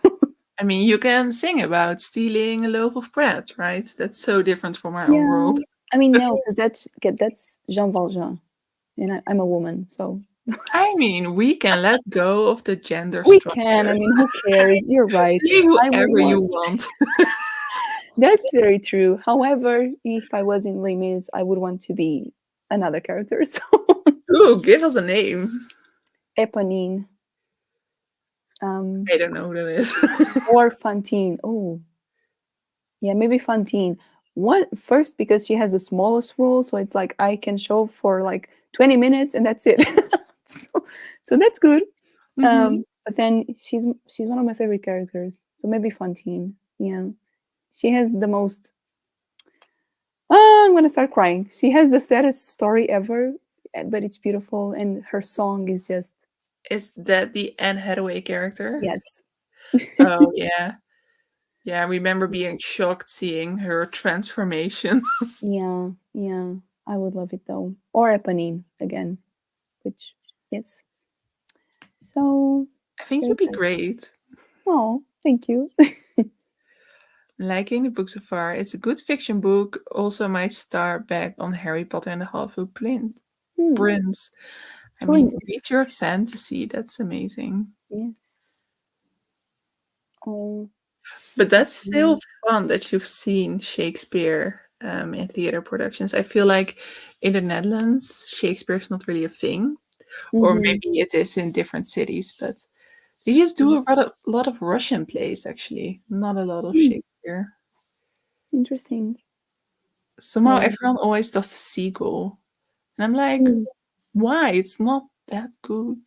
I mean, you can sing about stealing a loaf of bread, right? That's so different from our own Yeah. world. I mean, no, because that's Jean Valjean, and I'm a woman, so I mean, we can let go of the gender we can. I structure. mean, who cares? You're right. Play I would whoever you want. want. That's very true. However, if I was in Les Mis, I would want to be another character. So Ooh, give us a name. Eponine, um, I don't know who that is. or Fantine. Oh, yeah, maybe Fantine. One first because she has the smallest role, so it's like I can show for like 20 minutes and that's it. so, so that's good. Mhm. But then she's one of my favorite characters, so maybe Fantine. Yeah, she has the most. Oh, I'm gonna start crying. She has the saddest story ever, but it's beautiful, and her song is just Is that the Anne Hathaway character? yes. Oh, yeah. Yeah, I remember being shocked seeing her transformation. Yeah, yeah. I would love it though, or Eponine again, which yes. So I think you'd there's be that. great. Oh, thank you. Liking the book so far. It's a good fiction book. Also might start back on Harry Potter and the Half-Blood Hmm. Prince. I mean, read Prince. your fantasy. That's amazing. Yes. Oh, But that's still okay. fun that you've seen Shakespeare in theater productions. I feel like in the Netherlands, Shakespeare is not really a thing, or Mm-hmm. maybe it is in different cities, but they just do a lot of Russian plays, actually, not a lot of Hmm. Shakespeare. Interesting. Somehow Yeah. everyone always does the sequel. And I'm like, Hmm. why? It's not that good.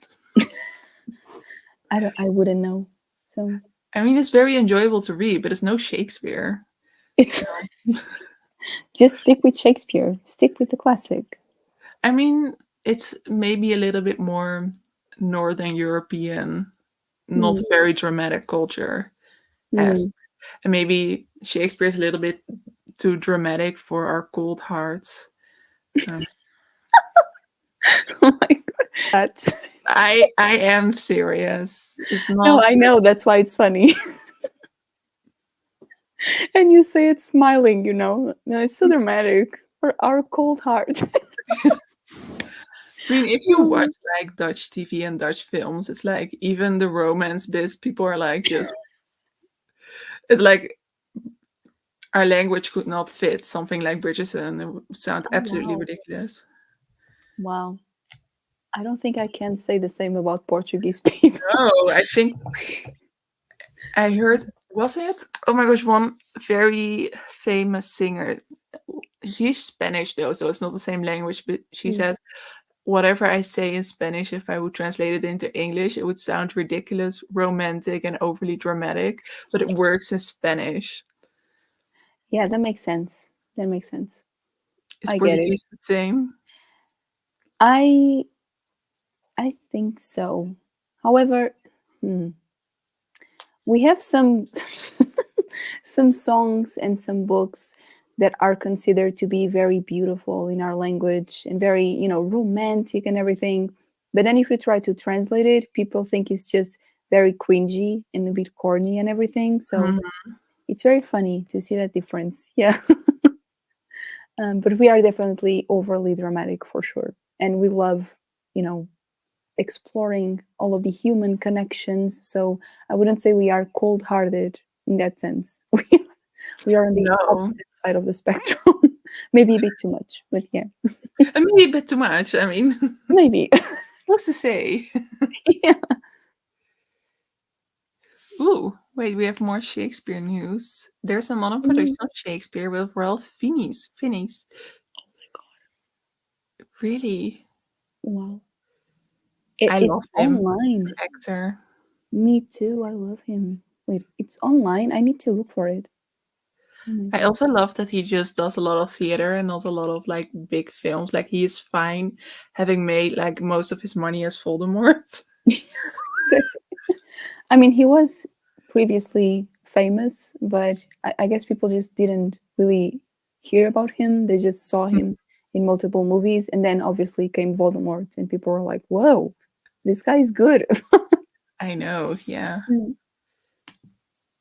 I don't. I wouldn't know. So I mean, it's very enjoyable to read, but it's no Shakespeare. it's just stick with Shakespeare. Stick with the classic. I mean, it's maybe a little bit more Northern European, not Hmm. very dramatic culture Hmm. esque. And maybe Shakespeare's a little bit too dramatic for our cold hearts. Um, Oh my god. That. I am serious. It's No, not. I know. That's why it's funny. And you say it smiling. No, it's so dramatic for our cold heart. I mean, if you watch Oh, like Dutch TV and Dutch films, it's like even the romance bits, people are like just. It's like our language could not fit something like Bridgerton. It would sound oh absolutely wow. ridiculous. Wow. I don't think I can say the same about Portuguese people. No, I think I heard, was it? Oh my gosh, one very famous singer. She's Spanish though, so it's not the same language, but she Mm. said, whatever I say in Spanish, if I would translate it into English, it would sound ridiculous, romantic, and overly dramatic, but it works in Spanish. Yeah, that makes sense. That makes sense. Is I get it. Portuguese the same? I I think so. However, hmm, we have some some songs and some books that are considered to be very beautiful in our language and very, romantic and everything. But then if you try to translate it, people think it's just very cringy and a bit corny and everything. So Mhm. it's very funny to see that difference. Yeah. But we are definitely overly dramatic for sure. And we love, you know, exploring all of the human connections. So I wouldn't say we are cold hearted in that sense. We are on the No. opposite side of the spectrum. Maybe a bit too much, but yeah, Maybe a bit too much. I mean, maybe. what's to say? Yeah. Ooh, wait, we have more Shakespeare news. There's a modern production Mm. of Shakespeare with Ralph Fiennes. Fiennes. Really? Wow. I It's love him as online. an actor. Me too. I love him. Wait, it's online. I need to look for it. Oh my I god. also love that he just does a lot of theater and not a lot of like big films. Like he is fine having made like most of his money as Voldemort. I mean, he was previously famous, but I guess people just didn't really hear about him. They just saw him in multiple movies, and then obviously came Voldemort, and people were like, "Whoa, this guy is good." I know, yeah. Mm.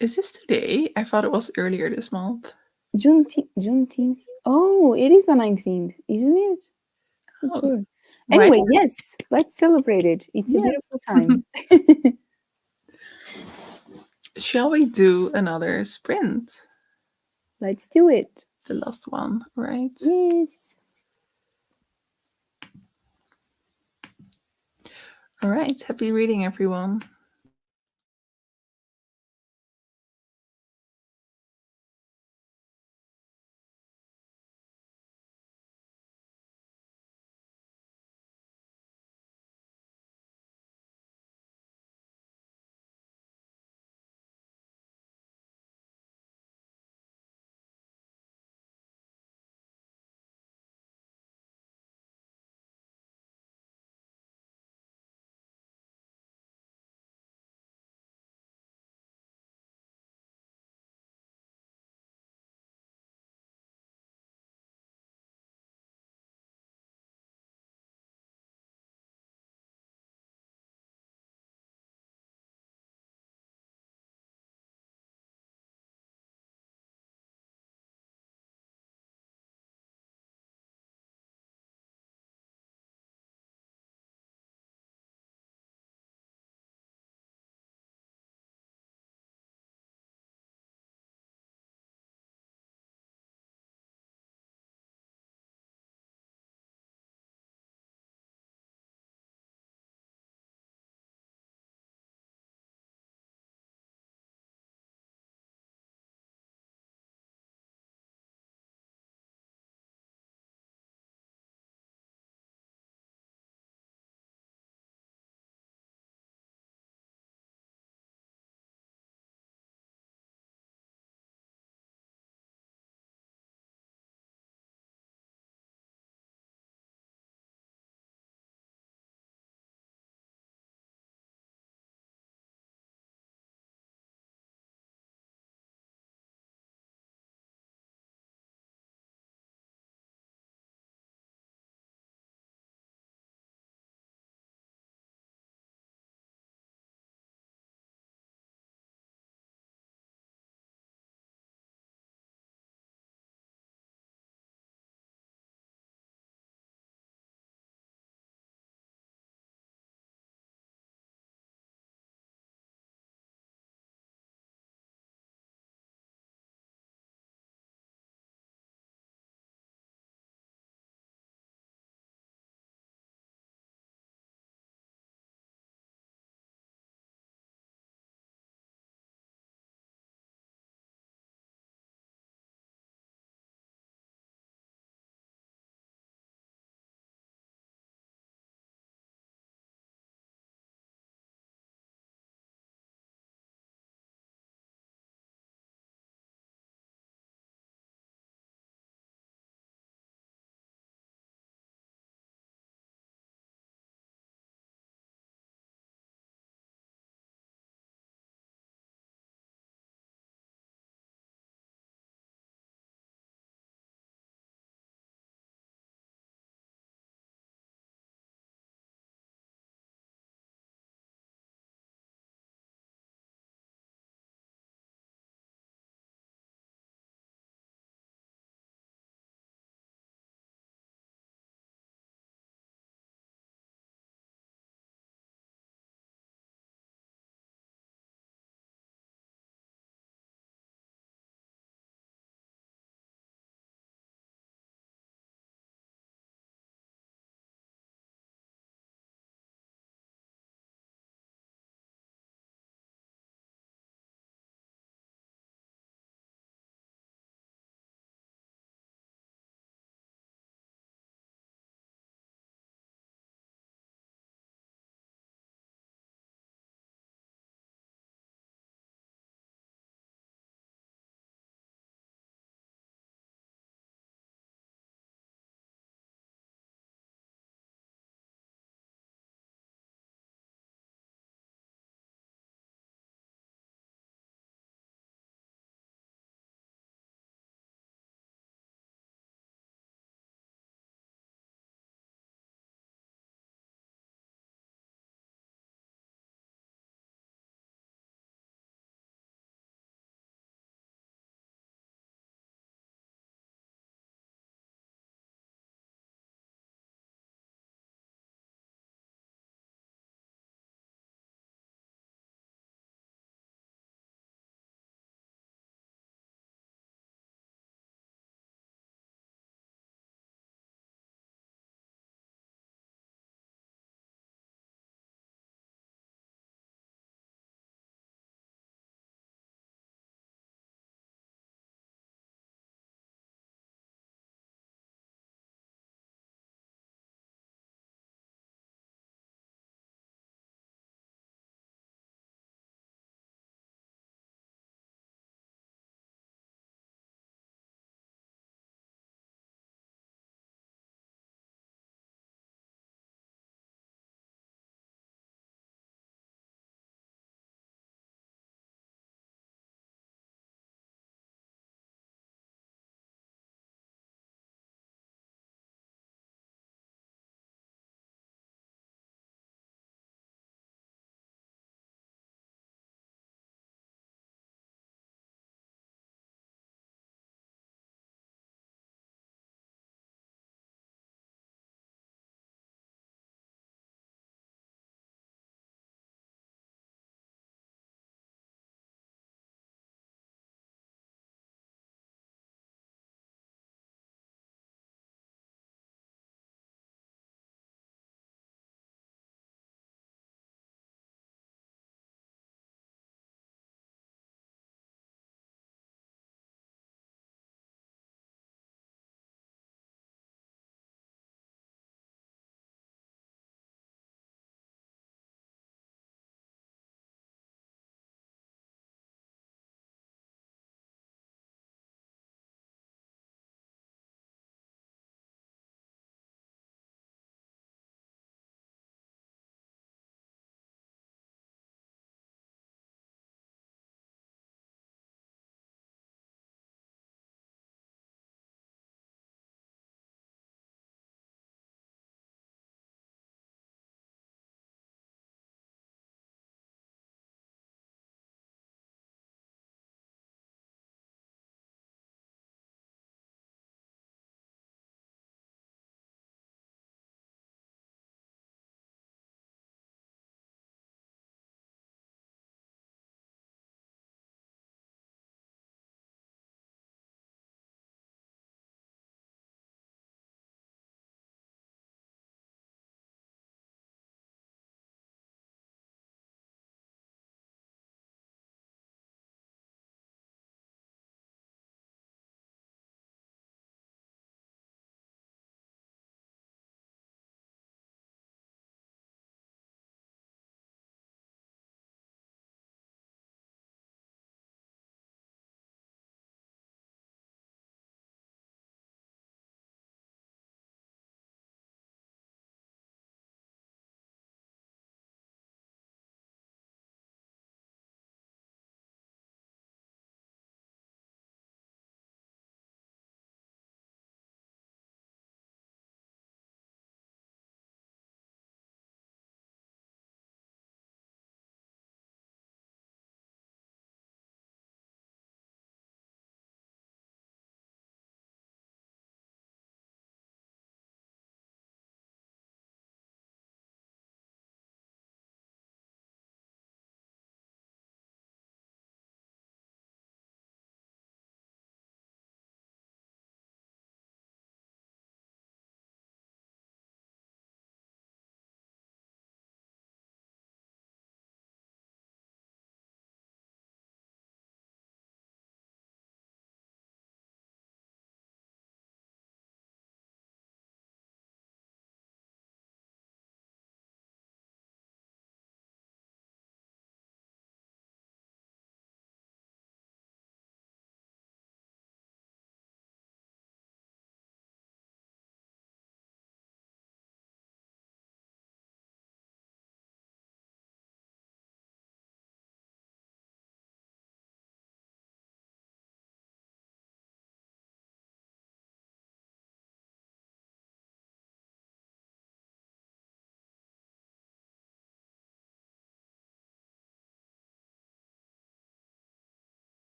Is this today? I thought it was earlier this month. Juneteenth. Oh, it is the 19th, isn't it? Not Oh, sure. why? Anyway, yes, let's celebrate it. It's a Yes. beautiful time. Shall we do another sprint? Let's do it. The last one, right? Yes. All right. Happy reading, everyone.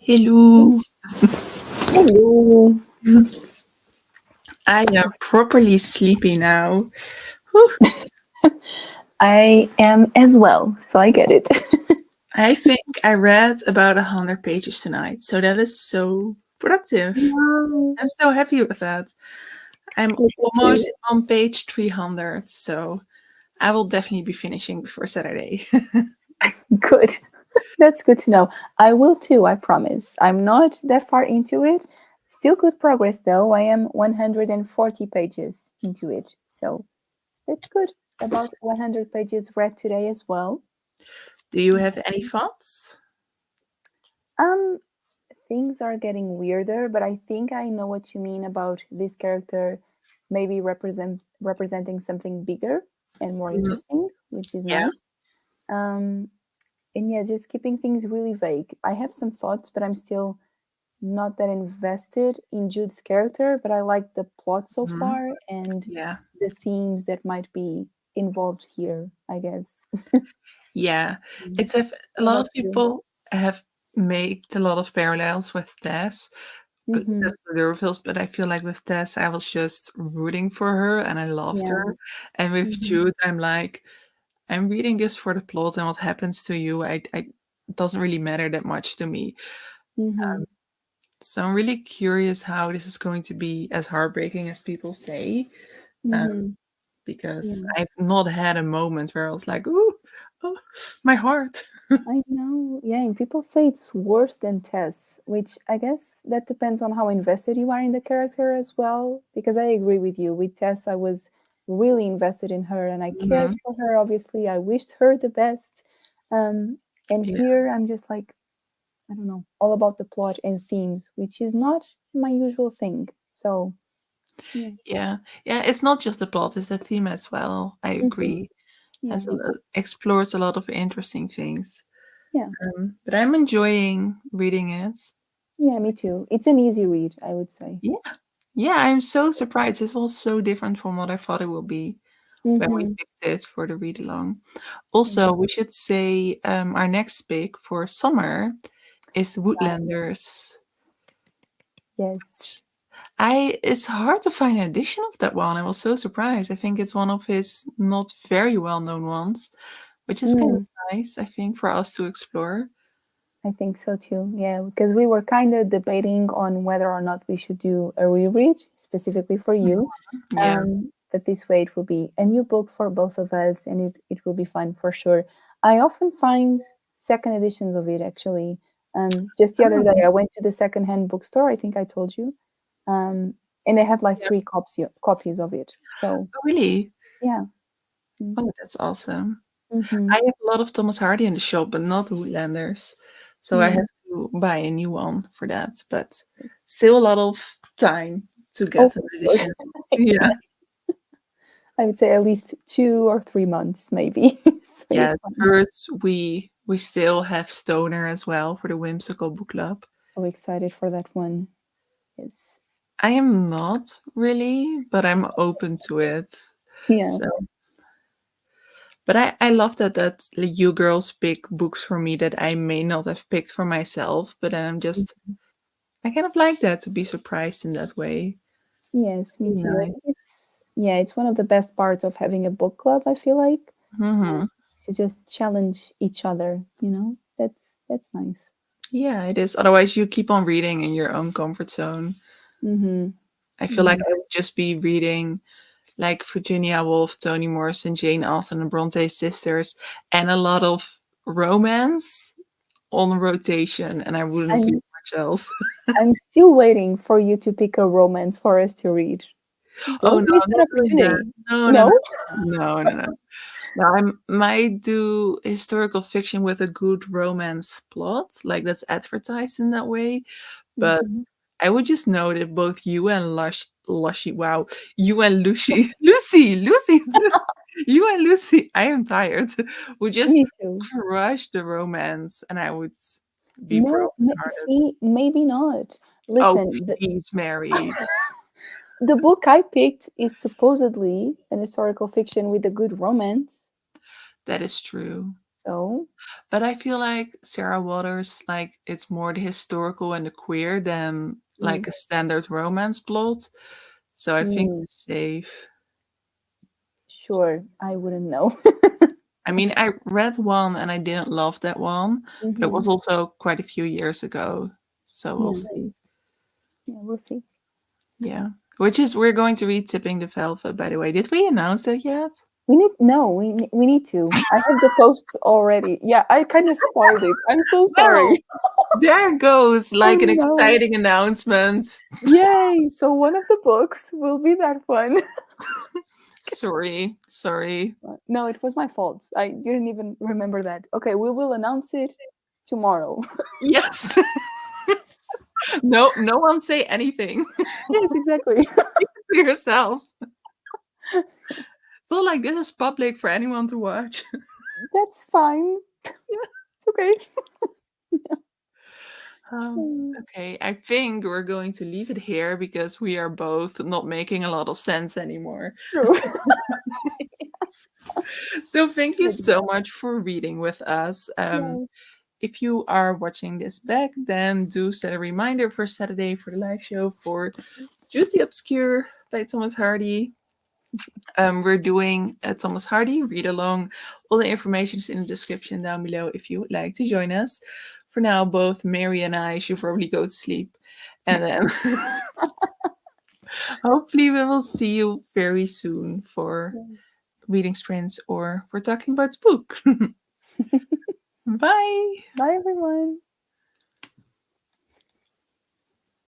Hello. Hello. I am properly sleepy now. Whew. I am as well, so I get it. I think I read about 100 pages tonight, so that is so productive. Wow. I'm so happy with that. I'm Look at almost you. on page 300, so I will definitely be finishing before Saturday. Good. That's good to know. I will too, I promise. I'm not that far into it. Still good progress though. I am 140 pages into it. So that's good. About 100 pages read today as well. Do you have any thoughts? Um, Things are getting weirder, but I think I know what you mean about this character maybe representing something bigger and more Mhm. interesting, which is Yeah. nice. Um, and yeah, just keeping things really vague. I have some thoughts, but I'm still not that invested in Jude's character, but I like the plot so Mhm. far and Yeah. the themes that might be involved here, I guess. Yeah. Mm. It's a What lot about of you? people have made a lot of parallels with Tess. Mm-hmm. Tess Durville's, but I feel like with Tess, I was just rooting for her and I loved Yeah. her. And with Mm-hmm. Jude, I'm like, I'm reading this for the plot and what happens to you. It doesn't really matter that much to me. Mm-hmm. So I'm really curious how this is going to be as heartbreaking as people say, um, Mm-hmm. because Yeah. I've not had a moment where I was like, ooh, oh, my heart. I know. Yeah, and people say it's worse than Tess, which I guess that depends on how invested you are in the character as well. Because I agree with you. With Tess, I was really invested in her and I cared Mhm. for her, obviously. I wished her the best. Um, and Yeah. here I'm just like, I don't know, all about the plot and themes, which is not my usual thing. So, yeah. Yeah, yeah, it's not just the plot, it's the theme as well. I Hmm. agree. Yeah. Explores a lot of interesting things. Yeah. But I'm enjoying reading it. Yeah, me too. It's an easy read, I would say. Yeah, yeah, I'm so surprised. This was so different from what I thought it would be when we Mm-hmm. picked it for the read along. Also, we should say our next pick for summer is Woodlanders. Yes. I It's hard to find an edition of that one. I was so surprised. I think it's one of his not very well known ones, which is kind of Mm. nice, I think, for us to explore. I think so too. Yeah, because we were kind of debating on whether or not we should do a reread specifically for you. Yeah. But this way it will be a new book for both of us and it will be fun for sure. I often find second editions of it actually. Just the other day, Oh, I went to the secondhand bookstore, I think I told you, and they had like yeah. three copies of it. So, Oh, really? yeah. Oh, that's awesome. Mm-hmm. I have a lot of Thomas Hardy in the shop, but not Woodlanders. So I Mm. have to buy a new one for that. But still a lot of time to Oh, get an for sure. edition. Yeah. I would say at least 2 or 3 months, maybe. So you're Yes. fine. First, we still have Stoner as well for the Whimsical Book Club. So excited for that one. Yes. I am not really, but I'm open to it. Yeah. So, but I love that you girls pick books for me that I may not have picked for myself, but then I kind of like that to be surprised in that way. Yes, me Really too. I nice. think it's one of the best parts of having a book club, I feel like. Hmm. To just challenge each other. That's nice. Yeah, it is. Otherwise, you keep on reading in your own comfort zone. Mm-hmm. I feel like Yeah. I would just be reading like Virginia Woolf, Toni Morrison, Jane Austen, and Bronte sisters, and a lot of romance on rotation, and I wouldn't read I'm much else. I'm still waiting for you to pick a romance for us to read. Oh no, Don't miss I'm that not doing that. opportunity. No, no, no, No? no, no, no. No, I might do historical fiction with a good romance plot, like that's advertised in that way. But Mm-hmm. I would just know that both you and Lushy, wow, you and Lucy, Lucy, you and Lucy, I am tired, would just Me too. crush the romance, and I would be No, brokenhearted. see, maybe not. Oh, Listen, please, Mary, the book I picked is supposedly an historical fiction with a good romance. that is true. So, But I feel like Sarah Waters, like it's more the historical and the queer than mm, like a standard romance plot. So I think mm, it's safe. sure, I wouldn't know. I mean, I read one and I didn't love that one, but it Hmm. was also quite a few years ago. So we'll Yeah, see. yeah, we'll see. Yeah. Which is, we're going to read Tipping the Velvet, by the way. Did we announce that yet? We need no, we need to. I have the posts already. Yeah, I kind of spoiled it. I'm so Well, sorry. there goes Oh like an no! exciting announcement. Yay! So one of the books will be that one. Sorry, sorry. No, it was my fault. I didn't even remember that. Okay, we will announce it tomorrow. Yes. No, no one say anything. Yes, exactly. To yourselves. Feel like this is public for anyone to watch. That's fine. It's okay. Mm, Okay, I think we're going to leave it here because we are both not making a lot of sense anymore. true. So thank you Pretty so bad. much for reading with us. Yes. If you are watching this back, then do set a reminder for Saturday for the live show for Jude the Obscure by Thomas Hardy. We're doing a Thomas Hardy read along. All the information is in the description down below if you would like to join us. For now, both Mary and I should probably go to sleep. And then hopefully we will see you very soon for reading sprints or for talking about the book. Bye. Bye, everyone.